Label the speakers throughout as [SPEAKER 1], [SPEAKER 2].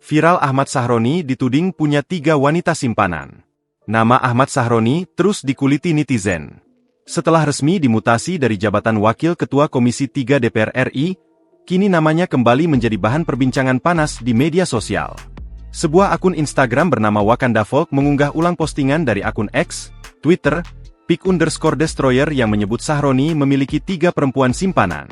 [SPEAKER 1] Viral Ahmad Sahroni dituding punya 3 wanita simpanan. Nama Ahmad Sahroni terus dikuliti netizen. Setelah resmi dimutasi dari jabatan Wakil Ketua Komisi 3 DPR RI, kini namanya kembali menjadi bahan perbincangan panas di media sosial. Sebuah akun Instagram bernama Wakanda Folk mengunggah ulang postingan dari akun X, Twitter, @pic_destroyer yang menyebut Sahroni memiliki 3 perempuan simpanan.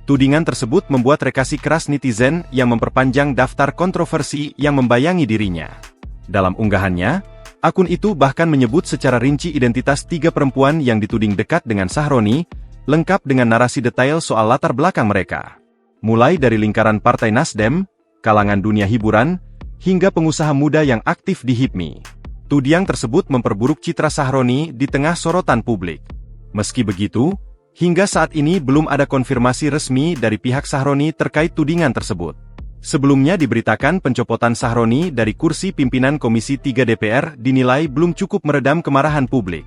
[SPEAKER 1] Tudingan tersebut membuat reaksi keras netizen yang memperpanjang daftar kontroversi yang membayangi dirinya. Dalam unggahannya, akun itu bahkan menyebut secara rinci identitas 3 perempuan yang dituding dekat dengan Sahroni, lengkap dengan narasi detail soal latar belakang mereka. Mulai dari lingkaran Partai Nasdem, kalangan dunia hiburan, hingga pengusaha muda yang aktif di HIPMI. Tudingan tersebut memperburuk citra Sahroni di tengah sorotan publik. Meski begitu, hingga saat ini belum ada konfirmasi resmi dari pihak Sahroni terkait tudingan tersebut. Sebelumnya diberitakan pencopotan Sahroni dari kursi pimpinan Komisi 3 DPR dinilai belum cukup meredam kemarahan publik.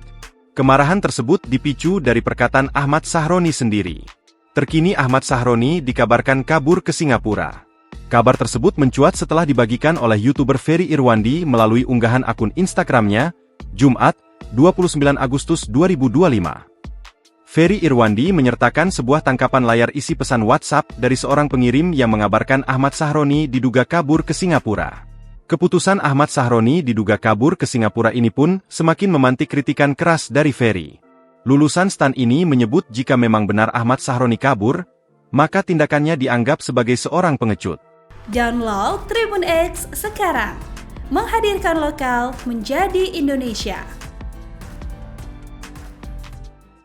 [SPEAKER 1] Kemarahan tersebut dipicu dari perkataan Ahmad Sahroni sendiri. Terkini Ahmad Sahroni dikabarkan kabur ke Singapura. Kabar tersebut mencuat setelah dibagikan oleh YouTuber Ferry Irwandi melalui unggahan akun Instagramnya, Jumat, 29 Agustus 2025. Ferry Irwandi menyertakan sebuah tangkapan layar isi pesan WhatsApp dari seorang pengirim yang mengabarkan Ahmad Sahroni diduga kabur ke Singapura. Keputusan Ahmad Sahroni diduga kabur ke Singapura ini pun semakin memantik kritikan keras dari Ferry. Lulusan STAN ini menyebut jika memang benar Ahmad Sahroni kabur, maka tindakannya dianggap sebagai seorang pengecut.
[SPEAKER 2] Download Tribun X sekarang, menghadirkan lokal menjadi Indonesia.